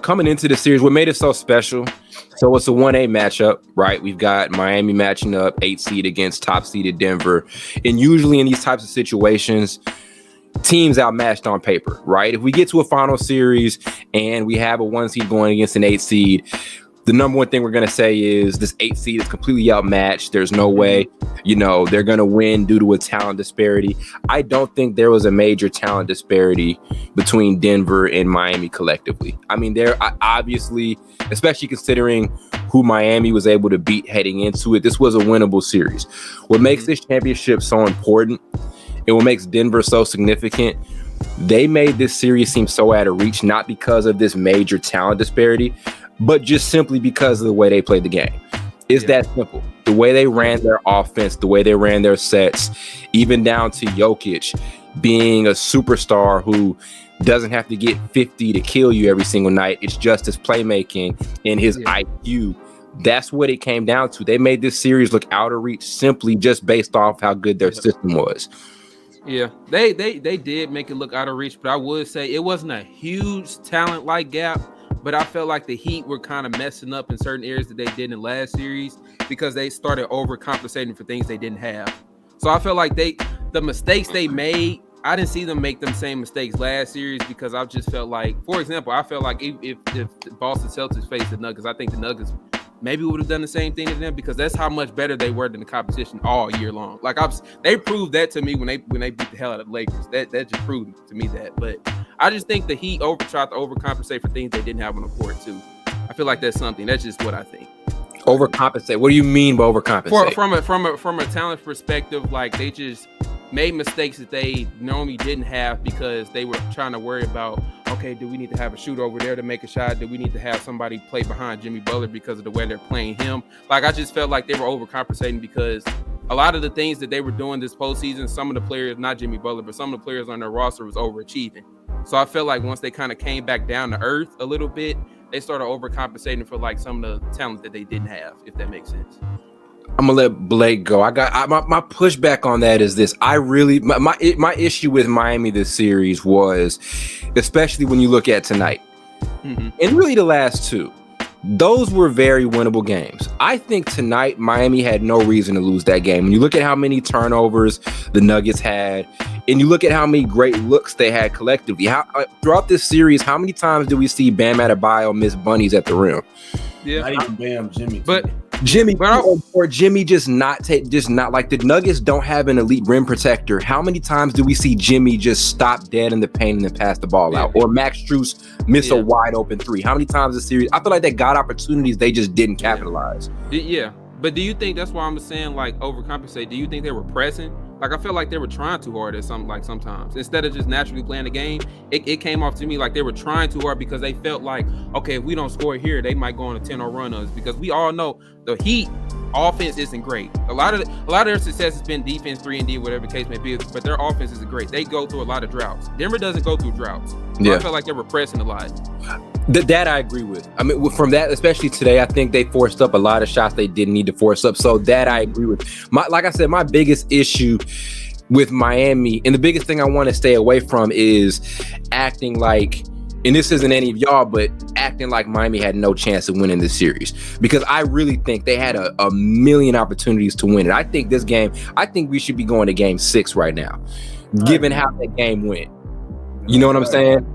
Coming into the series, what made it so special? So it's a 1A matchup, right? We've got Miami matching up 8 seed against top seeded Denver. And usually in these types of situations, teams outmatched on paper, right? If we get to a final series and we have a 1 seed going against an 8 seed, the number one thing we're going to say is this 8 seed is completely outmatched. There's no way, they're going to win due to a talent disparity. I don't think there was a major talent disparity between Denver and Miami collectively. I mean, there obviously, especially considering who Miami was able to beat heading into it, this was a winnable series. What makes this championship so important and what makes Denver so significant, they made this series seem so out of reach, not because of this major talent disparity, but just simply because of the way they played the game. It's that simple. The way they ran their offense, the way they ran their sets, even down to Jokic being a superstar who doesn't have to get 50 to kill you every single night. It's just his playmaking and his IQ. That's what it came down to. They made this series look out of reach simply just based off how good their system was. Yeah, they did make it look out of reach, but I would say it wasn't a huge talent gap. But I felt like the Heat were kind of messing up in certain areas that they did in last series because they started overcompensating for things they didn't have. So I felt like the mistakes they made, I didn't see them make them same mistakes last series because I just felt like, for example, I felt like if the Boston Celtics faced the Nuggets, I think the Nuggets maybe would have done the same thing to them because that's how much better they were than the competition all year long. Like they proved that to me when they beat the hell out of the Lakers. That just proved to me that. But I just think the Heat tried to overcompensate for things they didn't have on the court too. I feel like that's something. That's just what I think. Overcompensate. What do you mean by overcompensate? From a talent perspective, like they just made mistakes that they normally didn't have because they were trying to worry about, okay, do we need to have a shooter over there to make a shot? Do we need to have somebody play behind Jimmy Butler because of the way they're playing him? Like, I just felt like they were overcompensating because a lot of the things that they were doing this postseason, some of the players, not Jimmy Butler, but some of the players on their roster was overachieving. So I felt like once they kind of came back down to earth a little bit, they started overcompensating for like some of the talent that they didn't have, if that makes sense. I'm gonna let Blake go. My pushback on that is this. My issue with Miami this series was, especially when you look at tonight, and really the last two, those were very winnable games. I think tonight Miami had no reason to lose that game. When you look at how many turnovers the Nuggets had, and you look at how many great looks they had collectively, throughout this series, how many times do we see Bam Adebayo miss bunnies at the rim? Yeah, not even Bam, Jimmy. But Jimmy or Jimmy just not like the Nuggets don't have an elite rim protector. How many times do we see Jimmy just stop dead in the paint and then pass the ball out, or Max Strus miss a wide open three? How many times this series? I feel like they got opportunities, they just didn't capitalize. Yeah, but do you think that's why I'm saying like overcompensate? Do you think they were pressing? Like I feel like they were trying too hard at sometimes instead of just naturally playing the game. It came off to me like they were trying too hard because they felt like, okay, if we don't score here, they might go on a 10-0 run on us because we all know the Heat offense isn't great. A lot of their success has been defense, 3-and-D, whatever the case may be, but their offense isn't great. They go through a lot of droughts. Denver doesn't go through droughts. So I felt like they were pressing a lot. That I agree with. I mean, from that, especially today, I think they forced up a lot of shots they didn't need to force up. So that I agree with. Like I said, my biggest issue with Miami, and the biggest thing I want to stay away from is acting like, and this isn't any of y'all, but acting like Miami had no chance of winning this series. Because I really think they had a million opportunities to win it. I think we should be going to game 6 right now, given how that game went. You know what I'm saying?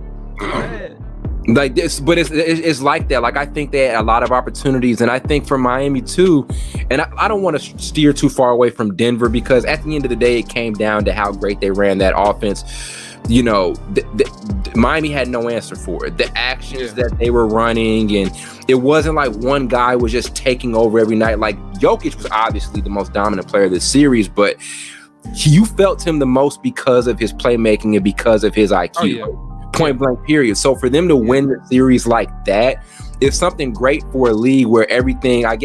Like this, but it's like that. Like I think they had a lot of opportunities, and I think for Miami too. And I don't want to steer too far away from Denver because at the end of the day, it came down to how great they ran that offense. You know, Miami had no answer for it. The actions that they were running, and it wasn't like one guy was just taking over every night. Like Jokic was obviously the most dominant player of this series, but you felt him the most because of his playmaking and because of his IQ. Point blank period. So for them to win the series like that is something great for a league where everything I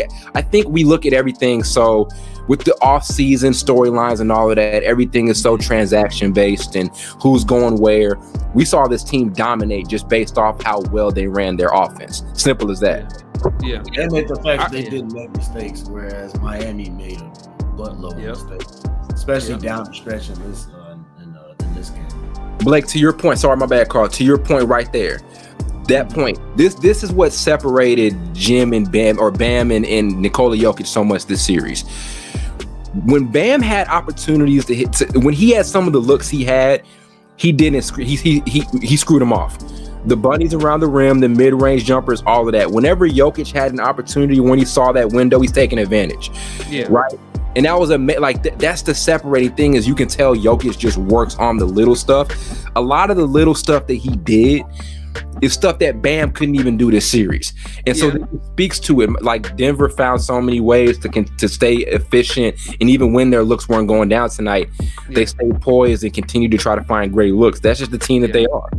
think we look at everything so with the off-season storylines and all of that, everything is so transaction based and who's going where. We saw this team dominate just based off how well they ran their offense. Simple as that. Yeah. And with the fact that they didn't make mistakes, whereas Miami made a buttload of mistakes, especially down the stretch in this game. Blake, to your point, sorry, my bad, Carl. To your point right there, that point. This is what separated Jim and Bam, or Bam and Nikola Jokic so much this series. When Bam had opportunities to hit, when he had some of the looks he had, he didn't. He screwed them off. The bunnies around the rim, the mid-range jumpers, all of that. Whenever Jokic had an opportunity, when he saw that window, he's taking advantage. Yeah. Right. And that was that's the separating thing, is you can tell Jokic just works on the little stuff. A lot of the little stuff that he did is stuff that Bam couldn't even do this series. And so it speaks to it. Like, Denver found so many ways to stay efficient, and even when their looks weren't going down tonight, they stayed poised and continued to try to find great looks. That's just the team that they are.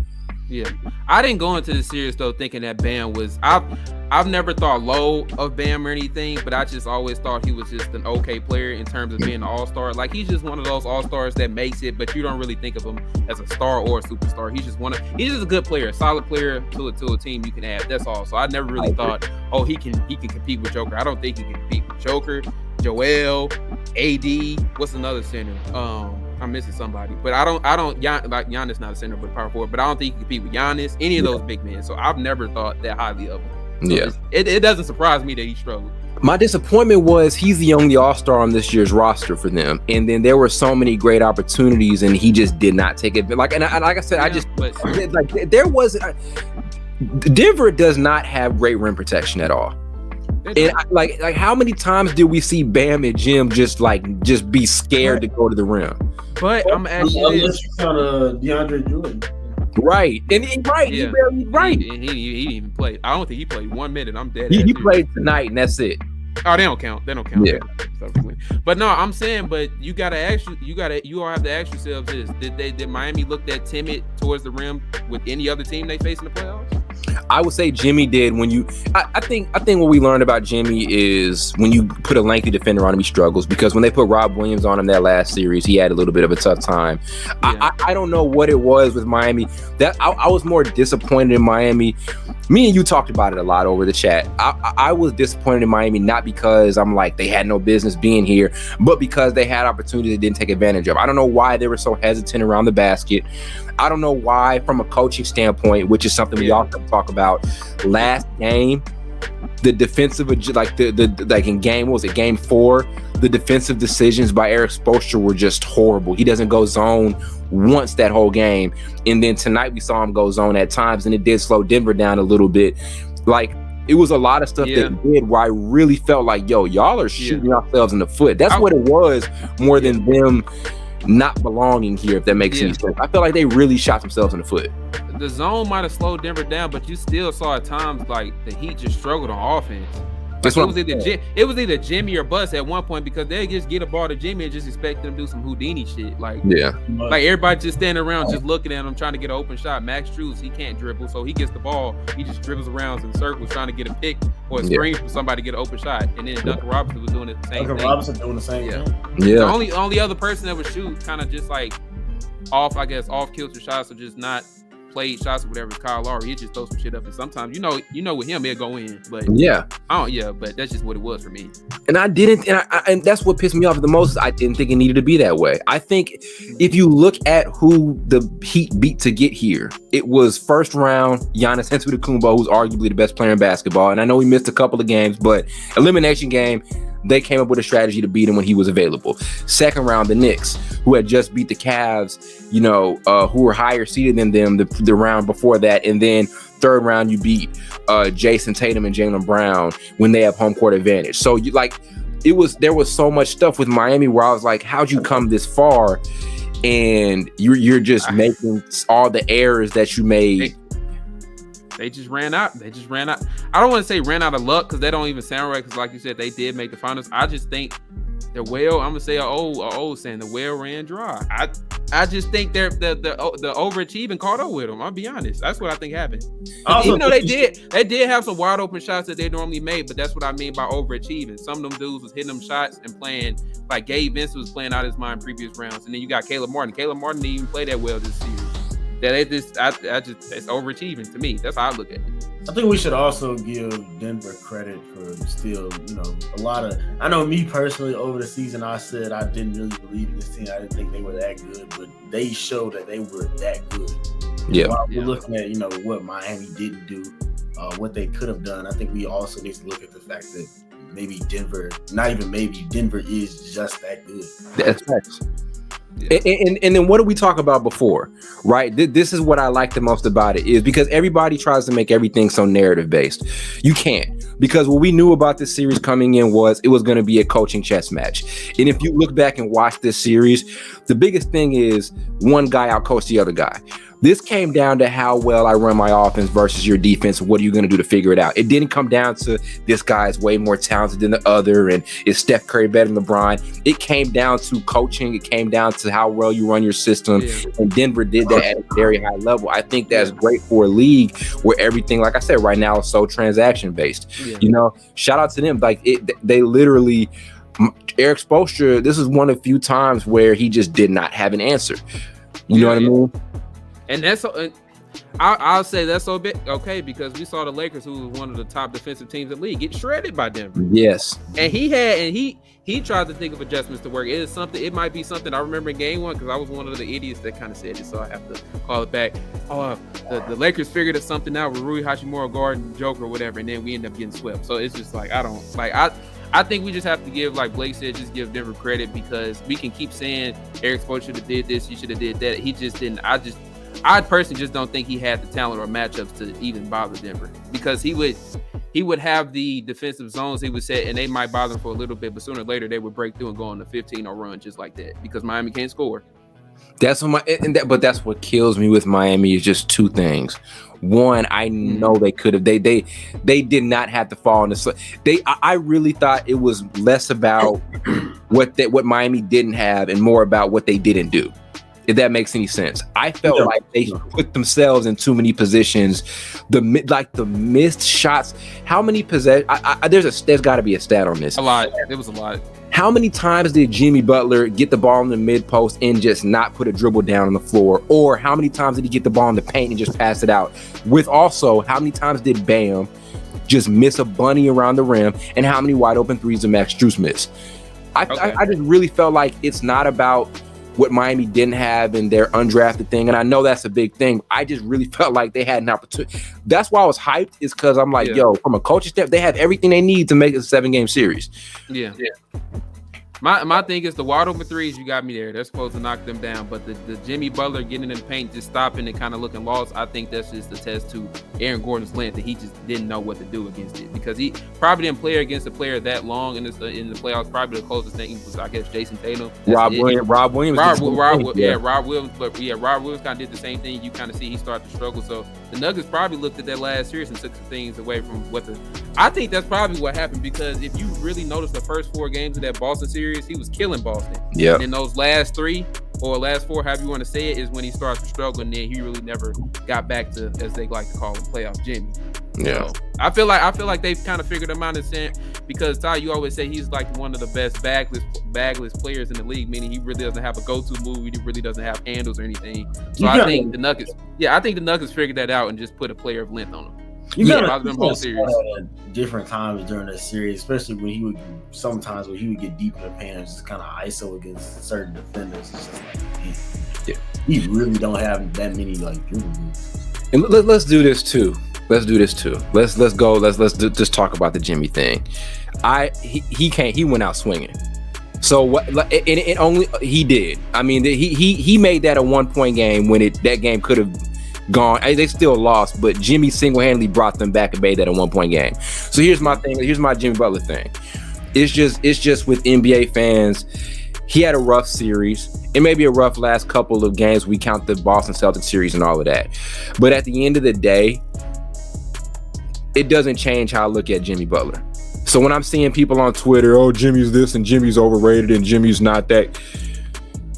Yeah, I didn't go into the series though thinking that Bam was. I've never thought low of Bam or anything, but I just always thought he was just an okay player in terms of being an all-star. Like, he's just one of those all-stars that makes it, but you don't really think of him as a star or a superstar. He's just a good player, a solid player to a team you can have. That's all. So I never really thought, oh, he can compete with Joker. I don't think he can compete with Joker, Joel, AD. What's another center? I'm missing somebody, but I don't like Giannis, not a center but a power forward, but I don't think he can compete with Giannis, any of those big men. So I've never thought that highly of him. So it doesn't surprise me that he struggled. My disappointment was he's the only all-star on this year's roster for them, and then there were so many great opportunities, and he just did not take it. Like I said, there was Denver does not have great rim protection at all. And like how many times did we see Bam and Jim just be scared to go to the rim? But I'm actually DeAndre Jordan. Right. And he barely He didn't even play. I don't think he played 1 minute. I'm dead. He played tonight, and that's it. Oh, they don't count. Yeah. But no, I'm saying, but you all have to ask yourselves this: Did Miami look that timid towards the rim with any other team they face in the playoffs? I would say Jimmy did. I think what we learned about Jimmy is when you put a lengthy defender on him, he struggles, because when they put Rob Williams on him that last series, he had a little bit of a tough time. Yeah. I don't know what it was with Miami. That I was more disappointed in Miami. Me and you talked about it a lot over the chat. I was disappointed in Miami, not because I'm like they had no business being here, but because they had opportunities they didn't take advantage of. I don't know why they were so hesitant around the basket. I don't know why, from a coaching standpoint, which is something we often talk about. Last game, the defensive, like in game, what was it, game 4? The defensive decisions by Eric Spoelstra were just horrible. He doesn't go zone once that whole game, and then tonight we saw him go zone at times, and it did slow Denver down a little bit. Like, it was a lot of stuff that he did where I really felt like, yo, y'all are shooting yourselves in the foot. That's what it was, more than them not belonging here, if that makes any sense. I feel like they really shot themselves in the foot. The zone might have slowed Denver down, but you still saw at times like the Heat just struggled on offense. It was either Jimmy or Bus at one point, because they just get a ball to Jimmy and just expect them to do some Houdini shit. Like everybody just standing around just looking at him trying to get an open shot. Max Strus, he can't dribble, so he gets the ball, he just dribbles around in circles trying to get a pick or a screen for somebody to get an open shot. And then Duncan Robinson was doing the same thing. Duncan Robinson doing the same thing. The only other person that would shoot kind of just like off kilter shots, or just not played shots or whatever, is Kyle Lowry. He just throws some shit up, and sometimes you know with him he'll go in, but but that's just what it was for me. And I didn't, and that's what pissed me off the most, is I didn't think it needed to be that way. I think if you look at who the Heat beat to get here, it was first round Giannis Antetokounmpo, who's arguably the best player in basketball, and I know he missed a couple of games, but elimination game, they came up with a strategy to beat him when he was available. Second round, the Knicks, who had just beat the Cavs, who were higher seeded than them the round before that. And then third round, you beat Jason Tatum and Jaylen Brown when they have home court advantage. So there was so much stuff with Miami where I was like, how'd you come this far? And you're just making all the errors that you made. They just ran out. I don't want to say ran out of luck, because that don't even sound right, because like you said, they did make the finals. I just think the well, I'm gonna say an old saying, the well ran dry. I just think the overachieving caught up with them. I'll be honest. That's what I think happened. Even though they did have some wide open shots that they normally made, but that's what I mean by overachieving. Some of them dudes was hitting them shots and playing like Gabe Vincent was playing out his mind previous rounds, and then you got Caleb Martin. Caleb Martin didn't even play that well this series. That it's overachieving to me. That's how I look at it. I think we should also give Denver credit for still, a lot of. I know me personally, over the season, I said I didn't really believe in this team. I didn't think they were that good, but they showed that they were that good. Yeah. While we're looking at, what Miami didn't do, what they could have done, I think we also need to look at the fact that maybe Denver is just that good. That's facts. Yeah. And then what did we talk about before, right? This is what I like the most about it, is because everybody tries to make everything so narrative based. You can't, because what we knew about this series coming in was it was going to be a coaching chess match. And if you look back and watch this series, the biggest thing is one guy outcoached the other guy. This came down to how well I run my offense versus your defense. What are you going to do to figure it out? It didn't come down to this guy is way more talented than the other and is Steph Curry better than LeBron. It came down to coaching. It came down to how well you run your system. Yeah. And Denver did that at a very high level. I think that's great for a league where everything, like I said, right now is so transaction based. Yeah. Shout out to them. They literally, Eric Spoelstra, this is one of the few times where he just did not have an answer. You know what I mean? And that's I'll say that's so big, okay, because we saw the Lakers, who was one of the top defensive teams in the league, get shredded by Denver. Yes. And he tried to think of adjustments to work. It might be something I remember in game one, because I was one of the idiots that kind of said it, so I have to call it back. The Lakers figured something out with Rui Hachimura guarding Joker or whatever, and then we end up getting swept. So it's just I think we just have to give, like Blake said, just give Denver credit, because we can keep saying Eric Spoelstra should have did this, he should have did that. He just didn't. I personally just don't think he had the talent or matchups to even bother Denver, because he would have the defensive zones he would set, and they might bother him for a little bit, but sooner or later they would break through and go on the 15-0 run just like that, because Miami can't score. That's what that's what kills me with Miami, is just two things. One, I know they could have. They did not have to fall in the. I really thought it was less about what Miami didn't have and more about what they didn't do. If that makes any sense. I felt like they put themselves in too many positions. The missed shots. How many possessions? There's got to be a stat on this. A lot. It was a lot. How many times did Jimmy Butler get the ball in the mid post and just not put a dribble down on the floor? Or how many times did he get the ball in the paint and just pass it out? With also, how many times did Bam just miss a bunny around the rim? And how many wide open threes did Max Strus miss? I just really felt like it's not about what Miami didn't have in their undrafted thing. And I know that's a big thing. I just really felt like they had an opportunity. That's why I was hyped, is because I'm like, yo, from a coaching step, they have everything they need to make it a 7-game series. Yeah. My thing is the wide open threes, you got me there. They're supposed to knock them down. But the Jimmy Butler getting in the paint, just stopping and kind of looking lost, I think that's just a test to Aaron Gordon's length, that he just didn't know what to do against it. Because he probably didn't play against a player that long in the playoffs. Probably the closest thing was, I guess, Jason Tatum. Rob Williams. Rob Williams. But Rob Williams kind of did the same thing. You kind of see he started to struggle. So the Nuggets probably looked at that last series and took some things away from I think that's probably what happened, because if you really notice the first 4 games of that Boston series, he was killing Boston. Yeah. And then those last 3 or last 4, however you want to say it, is when he starts to struggle, and then he really never got back to, as they like to call him, playoff Jimmy. Yeah. So I feel like they've kind of figured him out in sense, because Ty, you always say he's like one of the best bagless players in the league, meaning he really doesn't have a go-to move, he really doesn't have handles or anything. So I think the Nuggets figured that out and just put a player of length on him. You got them whole series at different times during the series, especially when he would get deep in the paint and just kind of ISO against certain defenders. It's just like, he really don't have that many like dribble moves. And let's do this too. Let's go. Let's just talk about the Jimmy thing. He went out swinging. So what? It only he did. I mean, he made that a 1-point game when that game could have gone. They still lost, but Jimmy single-handedly brought them back and made that a 1-point game. So here's my thing. Here's my Jimmy Butler thing. It's just with NBA fans. He had a rough series. It may be a rough last couple of games. We count the Boston Celtics series and all of that. But at the end of the day, it doesn't change how I look at Jimmy Butler. So when I'm seeing people on Twitter, oh, Jimmy's this and Jimmy's overrated and Jimmy's not that.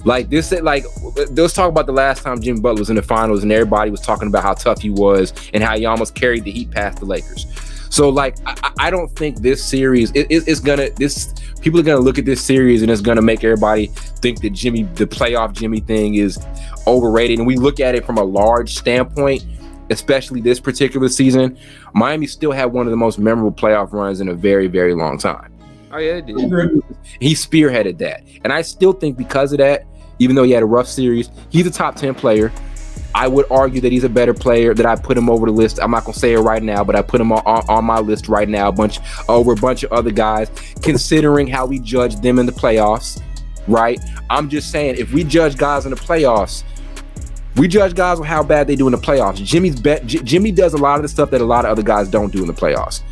Like this, let's talk about the last time Jimmy Butler was in the finals and everybody was talking about how tough he was and how he almost carried the Heat past the Lakers. So like, I don't think this series people are gonna look at this series and it's gonna make everybody think that the playoff Jimmy thing is overrated. And we look at it from a large standpoint, especially this particular season. Miami still had one of the most memorable playoff runs in a very, very long time. Oh yeah, it did. He spearheaded that, and I still think because of that, even though he had a rough series, he's a top 10 player. I would argue that he's a better player, that I put him over the list. I'm not going to say it right now, but I put him on my list right now, over a bunch of other guys, considering how we judge them in the playoffs, right? I'm just saying, if we judge guys in the playoffs, we judge guys on how bad they do in the playoffs. Jimmy does a lot of the stuff that a lot of other guys don't do in the playoffs.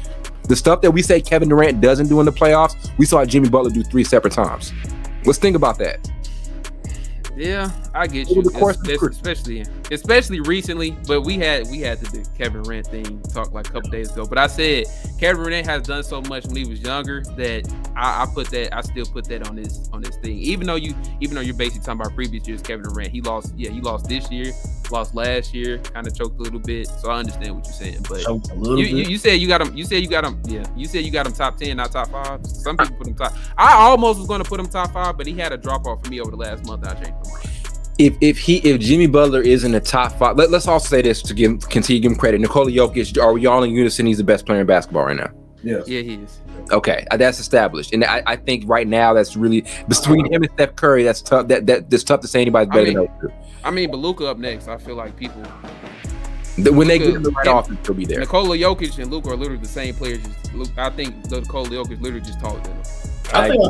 The stuff that we say Kevin Durant doesn't do in the playoffs, we saw Jimmy Butler do 3 separate times. Let's think about that. Yeah, I get you. Especially recently, but we had the Kevin Durant thing talk like a couple days ago. But I said Kevin Durant has done so much when he was younger that I still put that on this thing. Even though you're basically talking about previous years, Kevin Durant, he lost this year, lost last year, kind of choked a little bit. So I understand what you're saying. But you said you got him. You said you got him top 10, not top 5. Some people put him top. I almost was going to put him top 5, but he had a drop off for me over the last month. I changed my mind. If Jimmy Butler is in the top 5, let's also say this to continue to give him credit. Nikola Jokic, are we all in unison? He's the best player in basketball right now. Yes. Yeah, he is. Okay, that's established, and I think right now that's really between him and Steph Curry. That's tough. That's tough to say anybody's better than those two. I mean, but Luka up next. I feel like people when they get him the right offense, he'll be there. Nikola Jokic and Luka are literally the same players. I think Nikola Jokic literally just taller than him. I think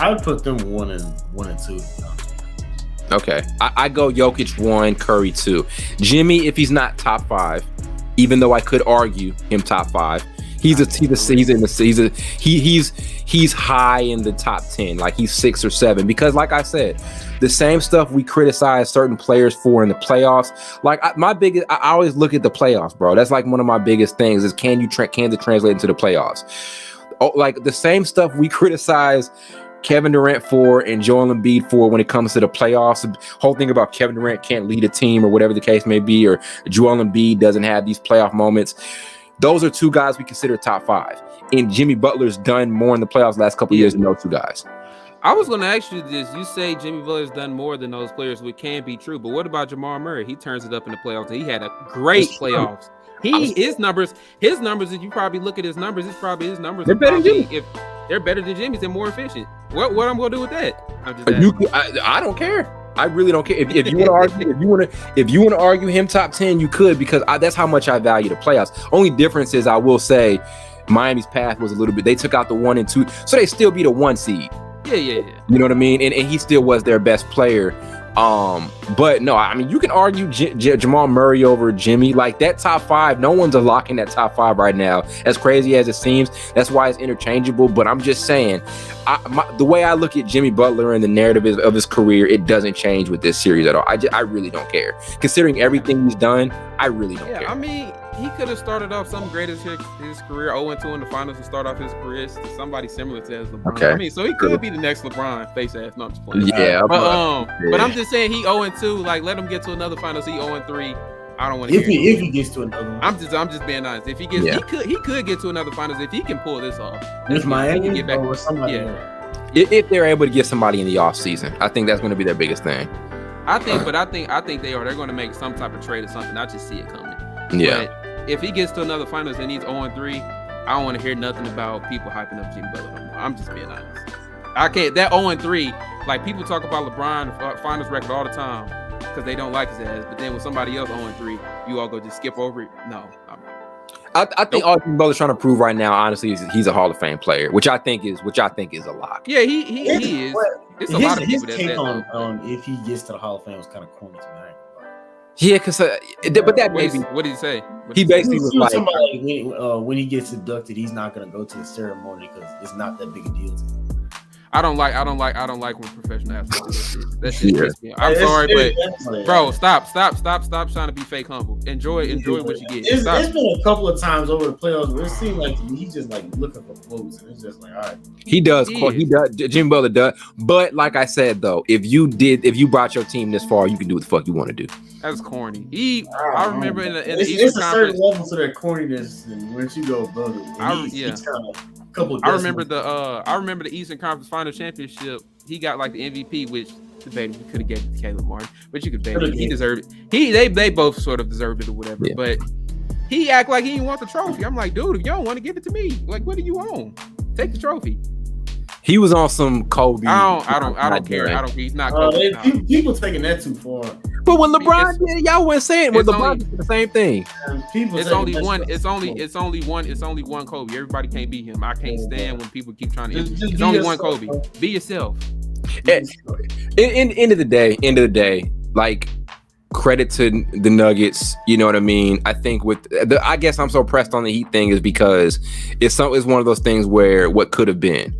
I put them 1 and 2. Okay, I go Jokic 1, Curry 2. Jimmy, if he's not top 5, even though I could argue him top 5, he's high in the top 10, like he's 6 or 7. Because, like I said, the same stuff we criticize certain players for in the playoffs. Like I always look at the playoffs, bro. That's like one of my biggest things is can it translate into the playoffs? Oh, like the same stuff we criticize Kevin Durant for and Joel Embiid for when it comes to the playoffs. The whole thing about Kevin Durant can't lead a team or whatever the case may be, or Joel Embiid doesn't have these playoff moments. Those are 2 guys we consider top 5. And Jimmy Butler's done more in the playoffs the last couple of years than those 2 guys. I was going to ask you this. You say Jimmy Butler's done more than those players, which can be true. But what about Jamal Murray? He turns it up in the playoffs. He had a great playoffs. His numbers, if you probably look at his numbers, it's probably his numbers. They're better than Jimmy. If they're better than Jimmy's, they're more efficient. What I'm going to do with that? I don't care. I really don't care. If you want to argue, if you want to argue him top 10, you could, because that's how much I value the playoffs. Only difference is I will say Miami's path was a little bit. They took out the 1 and 2, so they still beat a 1 seed. Yeah. You know what I mean? And he still was their best player. But no, I mean, you can argue Jamal Murray over Jimmy. Like that top 5, no one's unlocking that top 5 right now. As crazy as it seems, that's why it's interchangeable. But I'm just saying, the way I look at Jimmy Butler and the narrative of his career, it doesn't change with this series at all. I really don't care. Considering everything he's done, I really don't care. I mean, he could have started off some greatest his career 0-2 in the finals to start off his career to somebody similar to as LeBron. Okay. I mean, so he could be the next LeBron face ass. No, I'm just playing. Yeah, but I'm just saying he 0-2. Like, let him get to another finals. He 0-3. I don't want to. If he gets to another one. I'm just being honest. If he gets, he could get to another finals if he can pull this off. With Miami, get back with somebody. If they're able to get somebody in the offseason, I think that's going to be their biggest thing. I think they are. They're going to make some type of trade or something. I just see it coming. Yeah. But if he gets to another finals and he's 0-3, I don't want to hear nothing about people hyping up Jimmy Butler no more. I'm just being honest. I can't. That 0-3, like people talk about LeBron finals record all the time because they don't like his ass. But then when somebody else 0-3, you all go just skip over it. No. I think all Jimmy Butler's trying to prove right now, honestly, is he's a Hall of Fame player, which I think is a lock. Yeah, he is. It's a lot of people that take on if he gets to the Hall of Fame was kind of corny to me. Yeah, because but that maybe what did he say? He basically was like when he gets inducted, he's not going to go to the ceremony because it's not that big a deal to him. I don't like when professional athletes do that shit. Pisses me off. I'm sorry, but bro, stop trying to be fake humble. Enjoy what you get. It's been a couple of times over the playoffs where it seemed like he's just like looking for votes, and it's just like, all right. He does. Jimmy Butler does. But like I said though, if you brought your team this far, you can do what the fuck you want to do. That's corny. I remember in the Eastern Conference, a certain level to that corniness, and once you go above it, he's kind of. I remember the Eastern Conference Final Championship. He got like the MVP, which debated we could have given it to Caleb Martin, but you could debate it. He deserved it. They both sort of deserved it or whatever. Yeah. But he act like he didn't want the trophy. I'm like, dude, if you don't want to give it to me, like, what do you own? Take the trophy. He was on some Kobe. I don't care. He's not Kobe. People taking that too far. But when LeBron did, y'all weren't saying when LeBron did the same thing. It's only one. It's only one Kobe. Everybody can't beat him. I can't stand when people keep trying to. It's only one Kobe. Be yourself. End of the day, like, credit to the Nuggets. You know what I mean? I think I guess I'm so pressed on the Heat thing is because it's one of those things where what could have been.